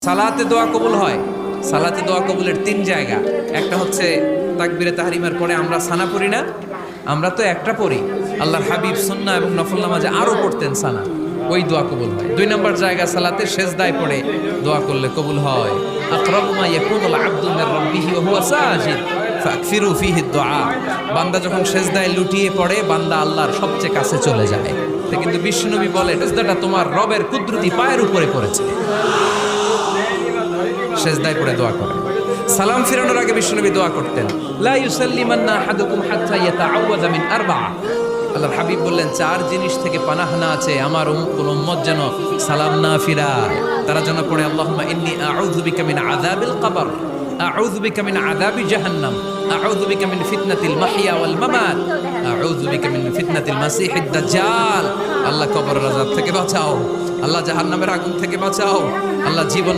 সালাতে দোয়া কবুল হয়। সালাতে দোয়া কবুলের তিন জায়গা। একটা হচ্ছে তাকবীরে তাহরিমার পরে আমরা সানা পড়ি না, আমরা তো একটা পড়ি, আল্লাহর হাবিব সুন্নাহ এবং নফল নামাজে আরো পড়তেন সানা, ওই দোয়া কবুল হয়। দুই নম্বর জায়গা সালাতে সেজদায় পড়ে দোয়া করলে কবুল হয়। আকরাবু মা ইয়াকুনুল আবদু মির রাব্বিহি ওয়া হুয়া সাজিদ ফাকফিরু ফিহি দুআ। বান্দা যখন সেজদায় লুটিয়ে পড়ে, বান্দা আল্লাহর সবচেয়ে কাছে চলে যায়। তো কিন্তু বিশ্বনবী বলে সেজদাটা তোমার রবের কুদরতি পায়ের উপরে পড়েছে। সেজদায় পড়ে দোয়া করেন। সালাম ফিরানোর আগে বিশ্বনবী দোয়া করতেন, লা ইউসাল্লিমান্না আহাদুকুম হাত্তা ইয়াতাআওয়াযা মিন আরবা'a। আল্লাহর হাবিব বললেন, চার জিনিস থেকে পানাহ না আছে আমার কোন উম্মত যেন সালাম না ফিরায়। তারা যেন পড়ে, আল্লাহুম্মা ইন্নী আউযু বিকা মিন আযাবিল কবর, আউযু বিকা মিন আযাবি জাহান্নাম, আউযু বিকা মিন ফিতনাতিল মাহইয়া ওয়াল মামাত, আউযু বিকা মিন ফিতনাতিল মাসিহিদ দাজ্জাল। আল্লাহ কবরের আযাব থেকে বাঁচাও, আল্লাহ জাহান্নামের আগুন থেকে বাঁচাও, আল্লাহ জীবন